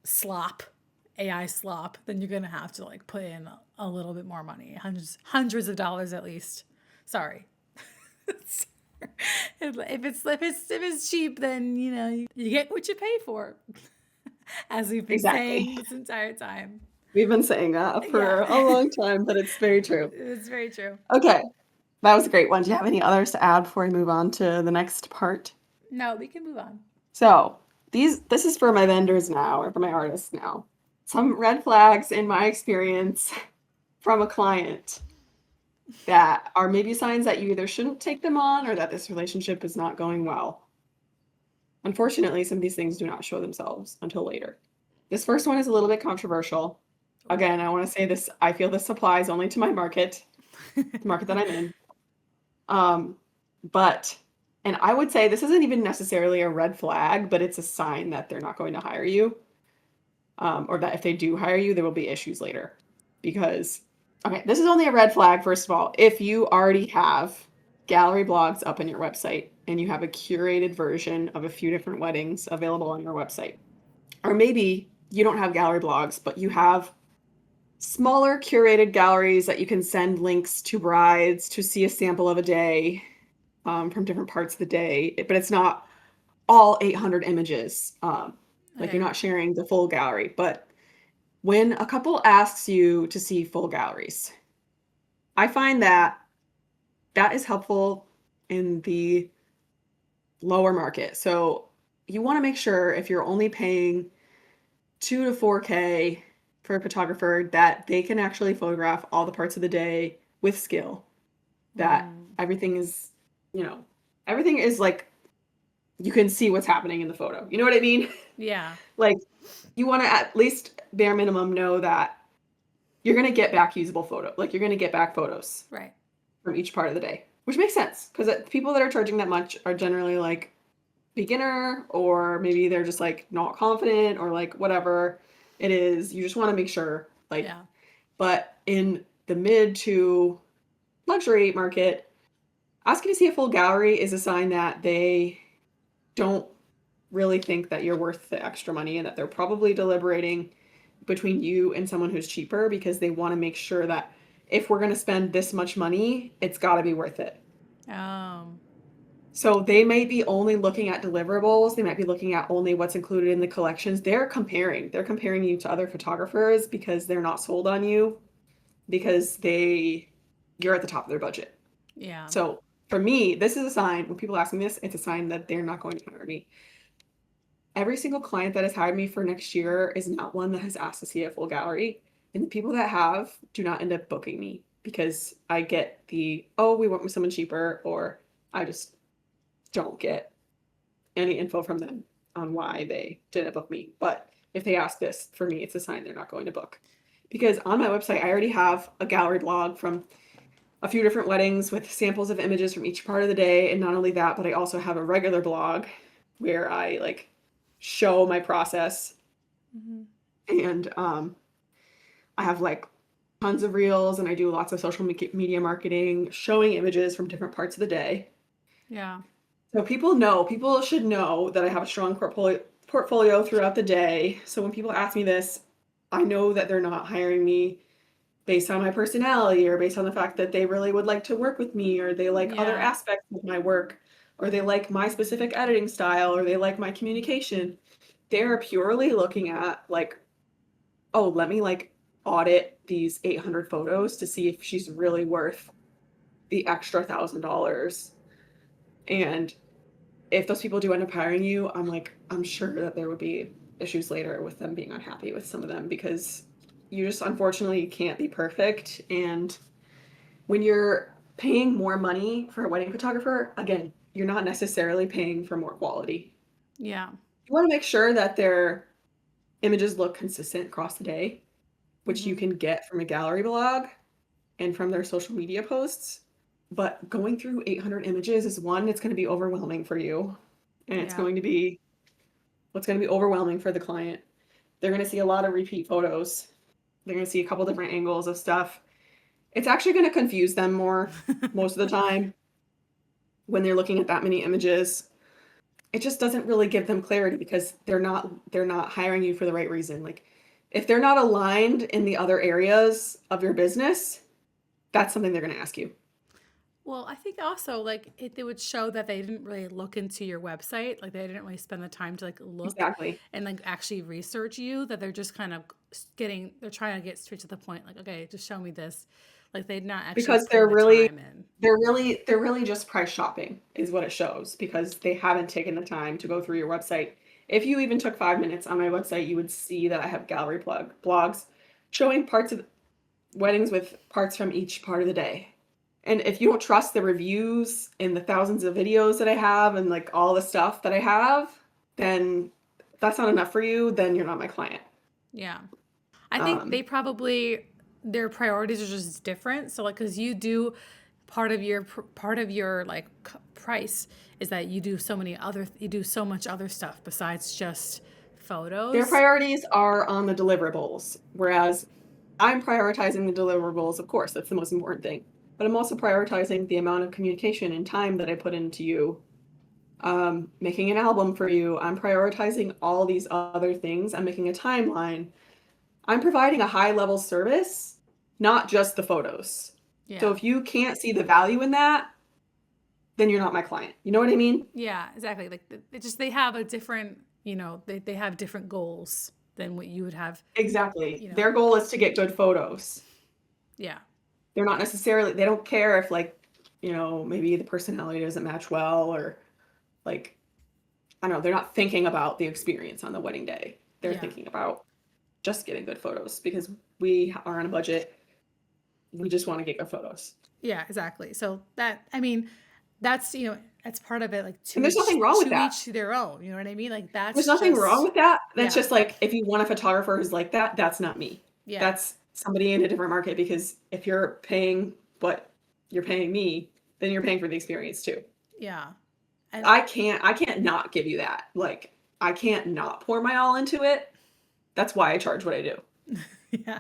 slop, AI slop, then you're gonna have to like put in a little bit more money, hundreds of dollars at least. Sorry. If it's cheap, then you know you get what you pay for, as we've been Exactly. saying this entire time. We've been saying that Yeah, for a long time, but it's very true. it's very true. Okay. That was a great one. Do you have any others to add before we move on to the next part? No, we can move on. So this is for my vendors now or for my artists now. Some red flags in my experience from a client that are maybe signs that you either shouldn't take them on or that this relationship is not going well. Unfortunately, some of these things do not show themselves until later. This first one is a little bit controversial. Again, I want to say this, I feel this applies only to my market, the market that I'm in. But, and I would say this isn't even necessarily a red flag, but it's a sign that they're not going to hire you. Or that if they do hire you, there will be issues later. Because, okay, this is only a red flag, first of all, if you already have gallery blogs up on your website and you have a curated version of a few different weddings available on your website. Or maybe you don't have gallery blogs, but you have smaller curated galleries that you can send links to brides to see a sample of a day from different parts of the day, but it's not all 800 images. Like you're Okay. not sharing the full gallery. But when a couple asks you to see full galleries, I find that that is helpful in the lower market. So you want to make sure if you're only paying 2 to 4K for a photographer that they can actually photograph all the parts of the day with skill, that everything is, you know, everything is like you can see what's happening in the photo. You know what I mean? Yeah. Like you want to at least bare minimum know that you're going to get back usable photo. Like you're going to get back photos Right. from each part of the day, which makes sense because people that are charging that much are generally like beginner, or maybe they're just like not confident, or like whatever it is. You just want to make sure, like, Yeah. but in the mid to luxury market, asking to see a full gallery is a sign that they don't really think that you're worth the extra money, and that they're probably deliberating between you and someone who's cheaper, because they want to make sure that if we're going to spend this much money, it's got to be worth it. Um, So they might be only looking at deliverables. They might be looking at only what's included in the collections. They're comparing. They're comparing you to other photographers because they're not sold on you, because you're at the top of their budget. yeah. So for me, this is a sign. When people ask me this, it's a sign that they're not going to hire me. Every single client that has hired me for next year is not one that has asked to see a full gallery. And the people that have do not end up booking me, because I get oh, we went with someone cheaper, or I just don't get any info from them on why they didn't book me. But if they ask this, for me, it's a sign they're not going to book. Because on my website, I already have a gallery blog from a few different weddings with samples of images from each part of the day. And not only that, but I also have a regular blog where I like show my process. Hmm. And I have like tons of reels, and I do lots of social media marketing, showing images from different parts of the day. Yeah. So people should know that I have a strong portfolio throughout the day. So when people ask me this, I know that they're not hiring me based on my personality, or based on the fact that they really would like to work with me, or they like other Yeah. aspects of my work, or they like my specific editing style, or they like my communication. They're purely looking at like, oh, let me like audit these 800 photos to see if she's really worth the extra $1,000. And if those people do end up hiring you, I'm sure that there would be issues later with them being unhappy with some of them, because you just unfortunately can't be perfect. And when you're paying more money for a wedding photographer, again, you're not necessarily paying for more quality. Yeah. You want to make sure that their images look consistent across the day, which you Hmm. can get from a gallery blog and from their social media posts. But going through 800 images is one, it's going to be overwhelming for you. And it's Yeah. going to be what's going to be overwhelming for the client. They're going to see a lot of repeat photos. They're going to see a couple different angles of stuff. It's actually going to confuse them more most of the time when they're looking at that many images. It just doesn't really give them clarity, because they're not hiring you for the right reason. Like, if they're not aligned in the other areas of your business, that's something they're going to ask you. Well, I think also like they would show that they didn't really look into your website, like they didn't really spend the time to like look Exactly. and like actually research you. That they're just kind of they're trying to get straight to the point. Like, okay, just show me this. Like they're not actually Because putting the time in. they're really just price shopping is what it shows, because they haven't taken the time to go through your website. If you even took 5 minutes on my website, you would see that I have gallery blogs showing parts of weddings with parts from each part of the day. And if you don't trust the reviews and the thousands of videos that I have, and like all the stuff that I have, then that's not enough for you, then you're not my client. Yeah. I think Um, they probably their priorities are just different. So like cuz you do part of your like price is that you do so much other stuff besides just their photos. priorities are on the deliverables, whereas I'm prioritizing the deliverables. Of course, that's the most important thing. But I'm also prioritizing the amount of communication and time that I put into you, making an album for you. I'm prioritizing all these other things. I'm making a timeline. I'm providing a high level service, not just the photos. So Yeah. if you can't see the value in that, then you're not my client. You know what I mean? Yeah, exactly. Like they have a different, they have different goals than what you would have, Exactly. you know. Their goal is to get good photos. Yeah. They don't care if, like, maybe the personality doesn't match well, or like, I don't know, they're not thinking about the experience on the wedding day. They're Yeah. thinking about just getting good photos, because we are on a budget. We just want to get good photos. Yeah, exactly. So that I mean, that's part of it, like And there's nothing wrong with to that. each their own. You know what I mean? Like There's that's nothing wrong just with that. That's yeah. just like, if you want a photographer who's like that, that's not me. Yeah. That's somebody in a different market, because if you're paying what you're paying me, then you're paying for the experience too. Yeah. And I can't not give you that. Like, I can't not pour my all into it. That's why I charge what I do. yeah,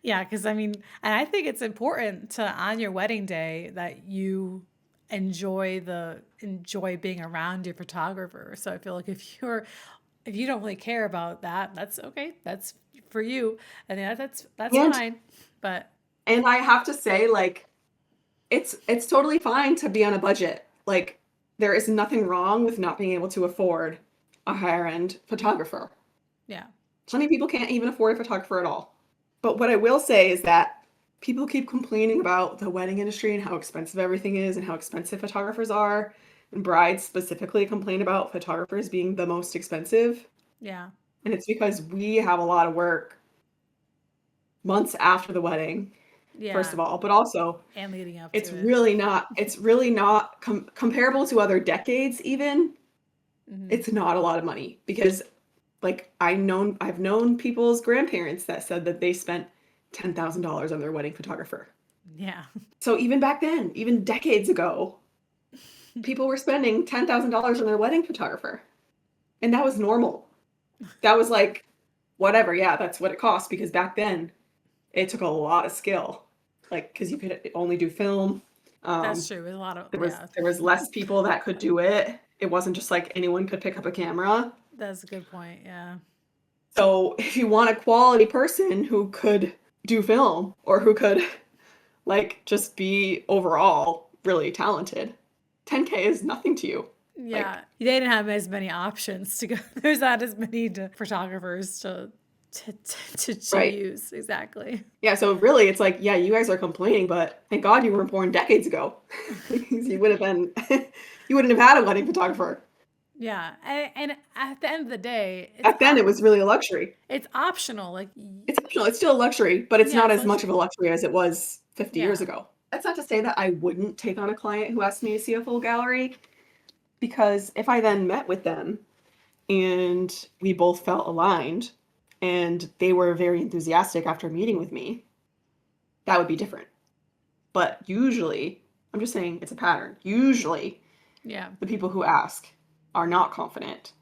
yeah, because I mean, and I think it's important to on your wedding day that you enjoy being around your photographer. So I feel like if you don't really care about that, that's okay. That's for you, and yeah, that's And fine. But I have to say, like, it's totally fine to be on a budget. Like, there is nothing wrong with not being able to afford a higher end photographer. yeah, Plenty of people can't even afford a photographer at all. But what I will say is that people keep complaining about the wedding industry and how expensive everything is and how expensive photographers are. And brides specifically complain about photographers being the most expensive. yeah, And it's because we have a lot of work months after the wedding, first yeah, of all, but also and leading up it's to it. really not comparable to other decades even. Hmm. It's not a lot of money because like I've known people's grandparents that said that they spent $10,000 on their wedding photographer. Yeah, So even back then, even decades ago, people were spending $10,000 on their wedding photographer. And that was normal. That was like whatever, yeah, that's what it cost because back then it took a lot of skill. Like cuz you could only do film. that's Um true. With a lot of there was yeah, there was less people that could do it. It wasn't just like anyone could pick up a camera. that's a good point. Yeah, So if you want a quality person who could do film or who could like just be overall really talented, 10K is nothing to you. yeah. Like, They didn't have as many options to go. There's not as many photographers to right. use exactly. Yeah, so really it's like, yeah, you guys are complaining, but thank God you weren't born decades ago. Because you would have been you wouldn't have had a wedding photographer. Yeah, and at the end of the day, Back then it was really a luxury. it's optional. Like, It's optional. It's still a luxury, but it's yeah, not it's as much of a luxury. luxury as it was 50 years Yeah, ago. That's not to say that I wouldn't take on a client who asked me to see a full gallery, because if I then met with them and we both felt aligned and they were very enthusiastic after meeting with me, that would be different. But usually, I'm just saying it's a pattern. Usually, yeah, the people who ask are not confident.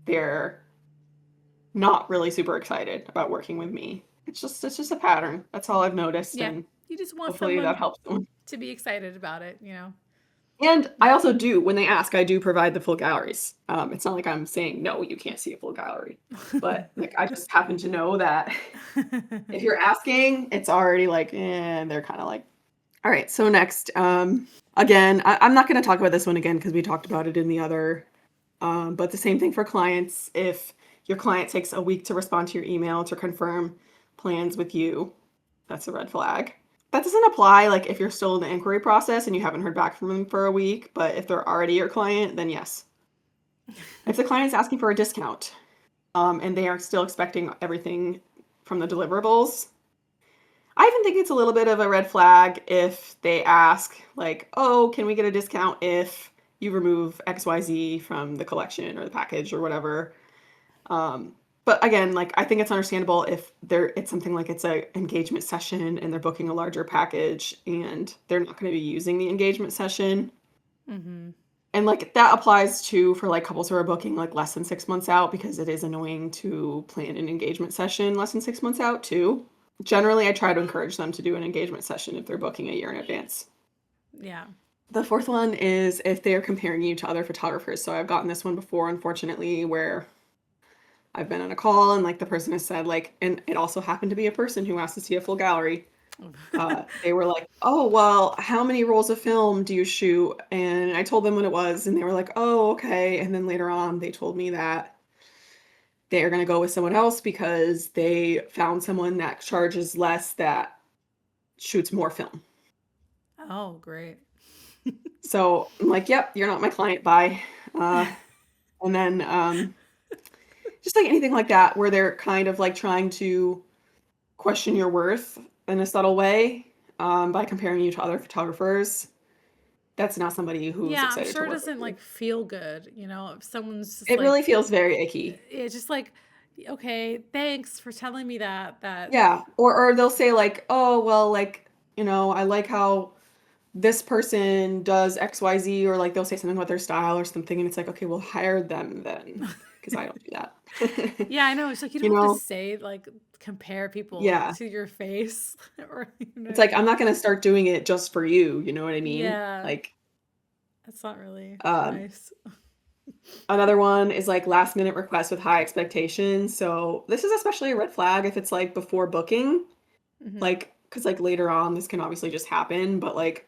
They're not really super excited about working with me. It's just a pattern. That's all I've noticed, yeah. and You just want hopefully someone that helps them. to be excited about it, you know? And I also do, when they ask, I do provide the full galleries. It's not like I'm saying no, you can't see a full gallery, but like I just happen to know that if you're asking, it's already like, they're kind of like, all right. So next, again, I'm not going to talk about this one again because we talked about it in the other. But the same thing for clients. If your client takes a week to respond to your email to confirm plans with you, that's a red flag. That doesn't apply like if you're still in the inquiry process and you haven't heard back from them for a week, but if they're already your client, then yes. If the client's asking for a discount, and they are still expecting everything from the deliverables, I even think it's a little bit of a red flag if they ask, like, oh, can we get a discount if you remove XYZ from the collection or the package or whatever. But again, like I think it's understandable if it's something like it's a engagement session and they're booking a larger package and they're not going to be using the engagement session. Hmm. And like that applies to for like couples who are booking like less than 6 months out because it is annoying to plan an engagement session less than 6 months out too. Generally, I try to encourage them to do an engagement session if they're booking a year in advance. Yeah. The fourth one is if they are comparing you to other photographers. So I've gotten this one before, unfortunately, where I've been on a call and like the person has said like, and it also happened to be a person who asked to see a full gallery. They were like, "Oh, well, how many rolls of film do you shoot?" And I told them what it was, and they were like, "Oh, okay." And then later on, they told me that they are going to go with someone else because they found someone that charges less that shoots more film. Oh, great. So I'm like, "Yep, you're not my client. Bye." Uh, and then just like anything like that, where they're kind of like trying to question your worth in a subtle way by comparing you to other photographers. That's not somebody who's Yeah, I'm excited to sure it work with doesn't you. like feel good, you know, if someone's just It like, really feels very icky. it's just like, okay, thanks for telling me that. Yeah. Or they'll say like, oh well, like, I like how this person does XYZ, or like they'll say something about their style or something, and it's like, okay, we'll hire them then, because I don't do that. Yeah, I know. It's like you You don't have to know? say like compare people like Yeah. to your face or you know It's what I like, I'm mean? not gonna start doing it just for you know what I mean? Yeah, Like, that's not really um, nice. another one is like last minute requests with high expectations. So this is especially a red flag if it's like before booking, Hmm. like, because like later on this can obviously just happen, but like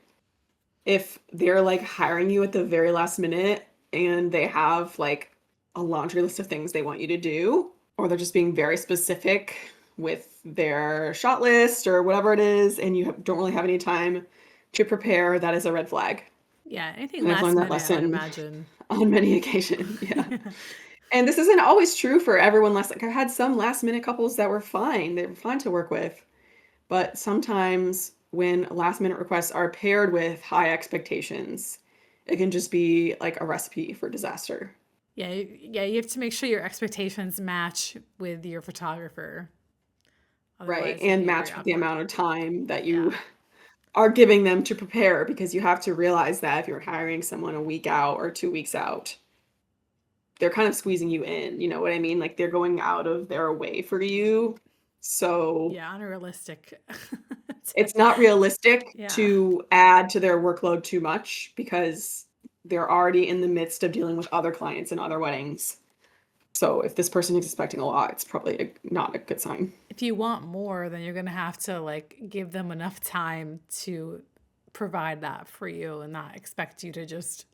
if they're like hiring you at the very last minute and they have like a laundry list of things they want you to do, or they're just being very specific with their shot list or whatever it is, and you don't really have any time to prepare, that is a red flag. Yeah, anything And I've last learned that minute, I would lesson imagine. on many occasions. Yeah. Yeah. And this isn't always true for everyone. Like I've had some last minute couples that were fine. They were fine to work with. But sometimes when last minute requests are paired with high expectations, it can just be like a recipe for disaster. Yeah, yeah, you have to make sure your expectations match with your photographer. Right. Otherwise, it'd And be very match with the awkward. amount of time that you Yeah. are giving them to prepare, because you have to realize that if you're hiring someone a week out or 2 weeks out, they're kind of squeezing you in. You know what I mean? Like they're going out of their way for you. So Yeah, unrealistic. it's not realistic Yeah. to add to their workload too much, because they're already in the midst of dealing with other clients and other weddings. So if this person is expecting a lot, it's probably not a good sign. If you want more, then you're going to have to like give them enough time to provide that for you and not expect you to just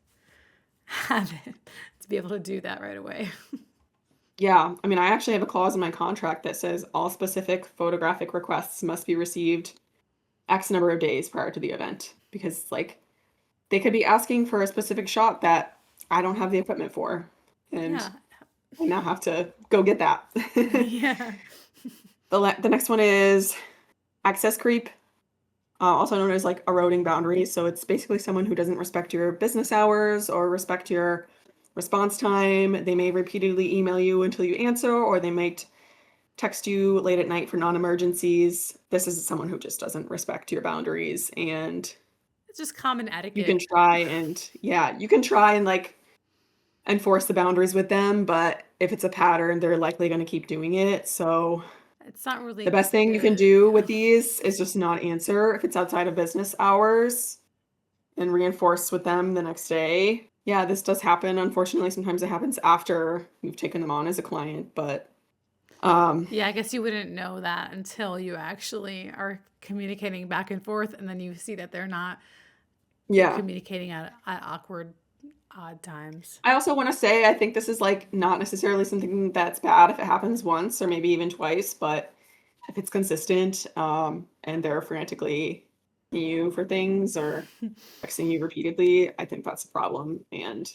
have it to be able to do that right away. Yeah, I mean, I actually have a clause in my contract that says all specific photographic requests must be received X number of days prior to the event, because like they could be asking for a specific shot that I don't have the equipment for, and Yeah. I now have to go get that. Yeah. The next one is access creep, also known as like eroding boundaries. So it's basically someone who doesn't respect your business hours or respect your response time. They may repeatedly email you until you answer, or they might text you late at night for non-emergencies. This is someone who just doesn't respect your boundaries, and It's just common you can etiquette. try and yeah, you can try and like enforce the boundaries with them, but if it's a pattern, they're likely going to keep doing it. So It's not the really best thing you can good. do Yeah. with these is just not answer if it's outside of business hours, and reinforce with them the next day. Yeah, this does happen. Unfortunately, sometimes it happens after you've taken them on as a client, but um Yeah, I guess you wouldn't know that until you actually are communicating back and forth and then you see that they're not yeah. communicating at awkward, odd times. I also want to say I think this is like not necessarily something that's bad if it happens once or maybe even twice, but if it's consistent, and they're frantically asking you for things or texting you repeatedly, I think that's a problem. And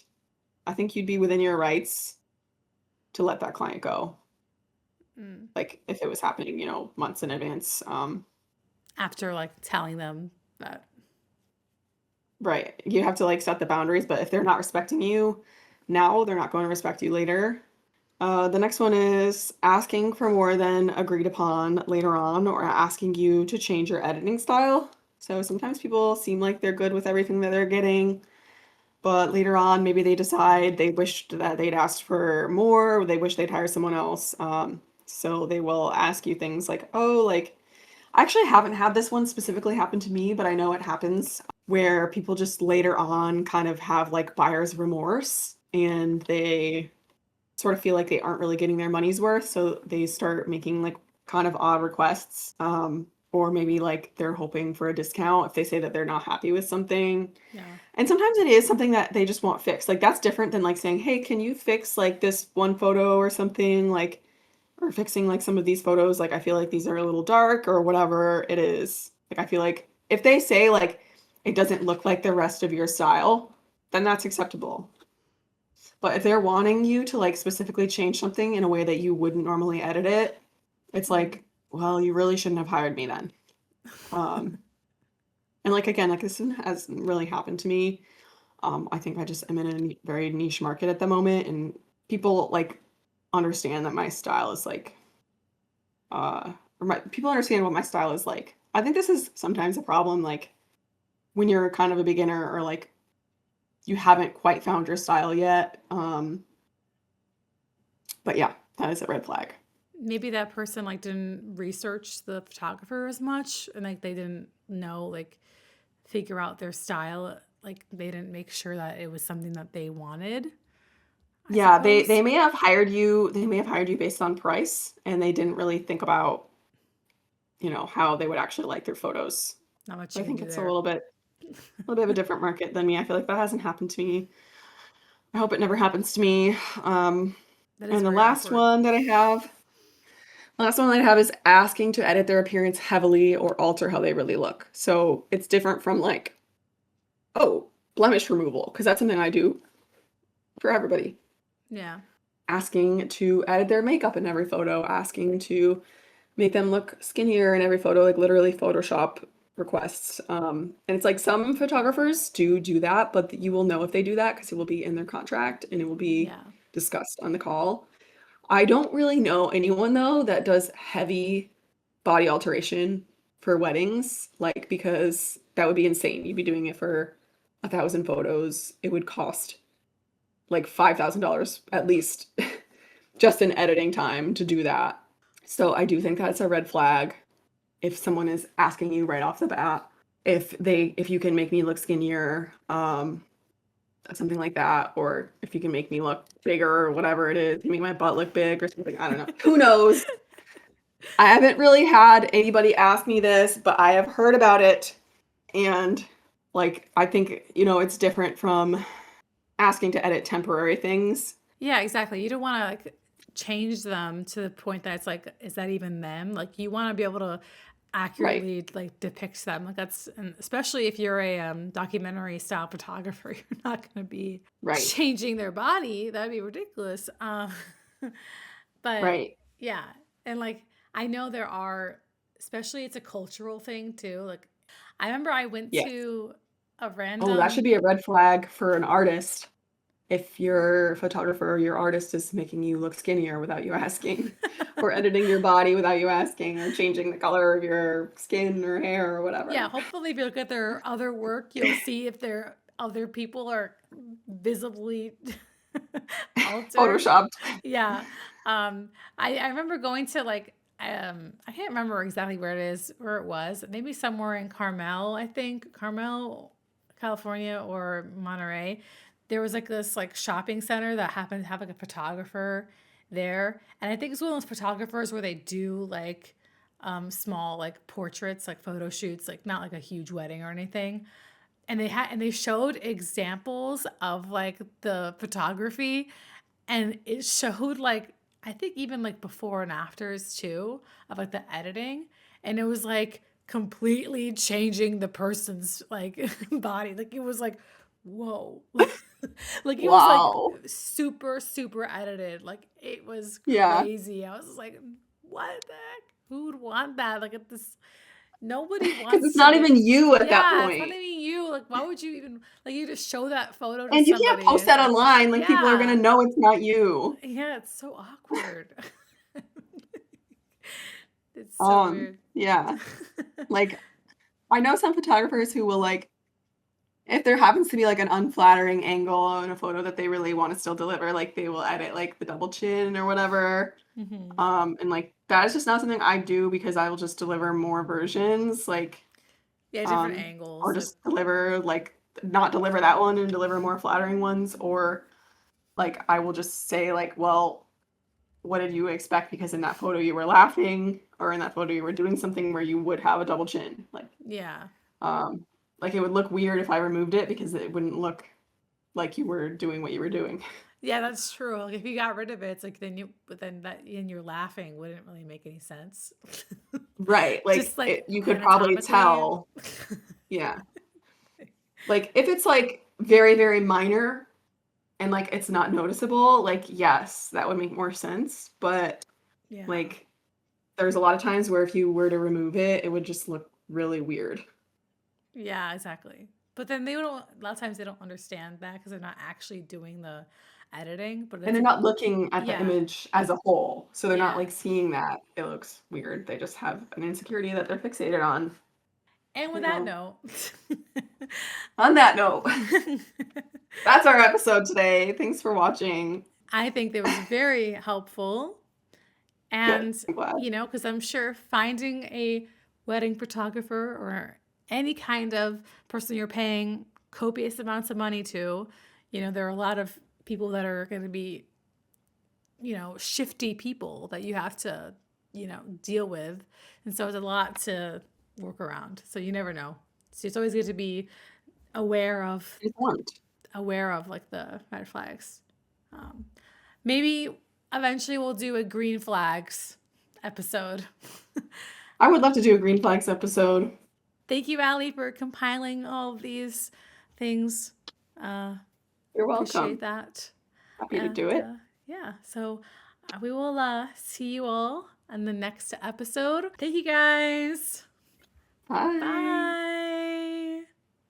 I think you'd be within your rights to let that client go. Mm. Like if it was happening, months in advance. After like telling them that. Right. You have to like set the boundaries, but if they're not respecting you now, they're not going to respect you later. The next one is asking for more than agreed upon later on, or asking you to change your editing style. So sometimes people seem like they're good with everything that they're getting, but later on, maybe they decide they wished that they'd asked for more, or they wish they'd hire someone else. So they will ask you things like, oh, like, I actually haven't had this one specifically happen to me, but I know it happens where people just later on kind of have like buyer's remorse, and they sort of feel like they aren't really getting their money's worth, so they start making like kind of odd requests. Or maybe like they're hoping for a discount if they say that they're not happy with something. Yeah. And sometimes it is something that they just want fixed. Like that's different than like saying, "Hey, can you fix like this one photo or something?" Like, or fixing like some of these photos. Like I feel like these are a little dark or whatever it is. Like I feel like if they say like it doesn't look like the rest of your style, then that's acceptable. But if they're wanting you to like specifically change something in a way that you wouldn't normally edit it, it's Mm. like, well, you really shouldn't have hired me then. Um, and like again, like this hasn't really happened to me. I think I just am in a very niche market at the moment, and people like understand that my style is like, or my people understand what my style is like. I think this is sometimes a problem. Like when you're kind of a beginner or like you haven't quite found your style yet. But yeah, that is a red flag. Maybe that person like didn't research the photographer as much, and like they didn't know, like, figure out their style. Like they didn't make sure that it was something that they wanted, I Yeah, suppose. they may have hired you, they may have hired you based on price, and they didn't really think about, how they would actually like their photos. Not much So you I can think do it's a there. little bit of a different market than me. I feel like that hasn't happened to me. I hope it never happens to me. That is And very awkward. the last one that I have is asking to edit their appearance heavily or alter how they really look. So it's different from like, oh, blemish removal, because that's something I do for everybody. Yeah. Asking to edit their makeup in every photo, asking to make them look skinnier in every photo, like literally Photoshop requests. And it's like some photographers do that, but you will know if they do that because it will be in their contract and it will be Yeah. discussed on the call. I don't really know anyone though that does heavy body alteration for weddings, like because that would be insane. You'd be doing it for 1,000 photos. It would cost like $5,000 at least just in editing time to do that. So I do think that's a red flag if someone is asking you right off the bat if you can make me look skinnier, something like that, or if you can make me look bigger or whatever it is, you make my butt look big or something. I don't know. Who knows? I haven't really had anybody ask me this, but I have heard about it. And like, I think, it's different from asking to edit temporary things. Yeah, exactly. You don't want to like change them to the point that it's like, is that even them? Like you want to be able to Right. accurately like depict them. Like that's, and especially if you're a documentary style photographer, you're not going to be Right. changing their body. That'd be ridiculous. But Right. yeah, and like I know there are, especially it's a cultural thing too. Like I remember I went Yes. to a Oh, that should random. be a red flag for an artist. If your photographer or your artist is making you look skinnier without you asking, or editing your body without you asking, or changing the color of your skin or hair or Yeah, whatever. hopefully if you look at their other work, you'll see if their other people are visibly altered. Photoshopped. Yeah. I remember going to like I can't remember exactly where it was. Maybe somewhere in Carmel, I think. Carmel, California or Monterey. There was like this like shopping center that happened to have like a photographer there. And I think it's one of those photographers where they do like small like portraits, like photo shoots, like not like a huge wedding or anything. And they showed examples of like the photography, and it showed like I think even like before and afters too of like the editing, and it was like completely changing the person's like body. Like it was like whoa. Like it was like Wow. super edited. Like it was Yeah. crazy. I was just like, what the heck? Who would want that? Like at this, nobody Because it's wants to not get. even you at that Yeah, it's not point. even you. Like, why would you even like you just show that photo to And you can't somebody? post It's that like, online. Like people are gonna yeah, know it's not you. yeah, it's so awkward. It's so weird. Yeah. Like I know some photographers who will like if there happens to be like an unflattering angle in a photo that they really want to still deliver, like they will edit like the double chin or whatever. Hmm. And like that is just not something I do because I will just deliver more versions, like, Yeah, different or angles. Like, just deliver like not deliver that one and deliver more flattering ones, or like I will just say like, well, what did you expect? Because in that photo you were laughing, or in that photo you were doing something where you would have a double chin. yeah, Um, like it would look weird if I removed it because it wouldn't look like you were doing what you were doing. yeah, that's true. Like if you got rid of it, it's like then you, but then that and you're laughing wouldn't really make any sense. Right. Just Like like you could probably anatomically. tell. Yeah. Like if it's like very, very minor and like it's not noticeable, like yes, that would make more sense. But Yeah. like there's a lot of times where if you were to remove it, it would just look really weird. Yeah, exactly. But then they don't, a lot of times they don't understand that because they're not actually doing the editing, but And it's they're like, not looking at the yeah, image as a whole. So they're not yeah. like seeing that it looks weird. They just have an insecurity that they're fixated on. And with You that know, note, on that note, that's our episode today. Thanks for watching. I think that was very helpful. Good. And, I'm glad. because I'm sure finding a wedding photographer or any kind of person you're paying copious amounts of money to, there are a lot of people that are going to be, shifty people that you have to, deal with. And so it's a lot to work around. So you never know. So it's always good to be aware of Informed. like the red flags. Maybe eventually we'll do a green flags episode. I would love to do a green flags episode. Thank you, Allie, for compiling all of these things. You're Appreciate welcome. that. Happy to And do it. yeah, so we will see you all in the next episode. Thank you guys. Bye. Bye.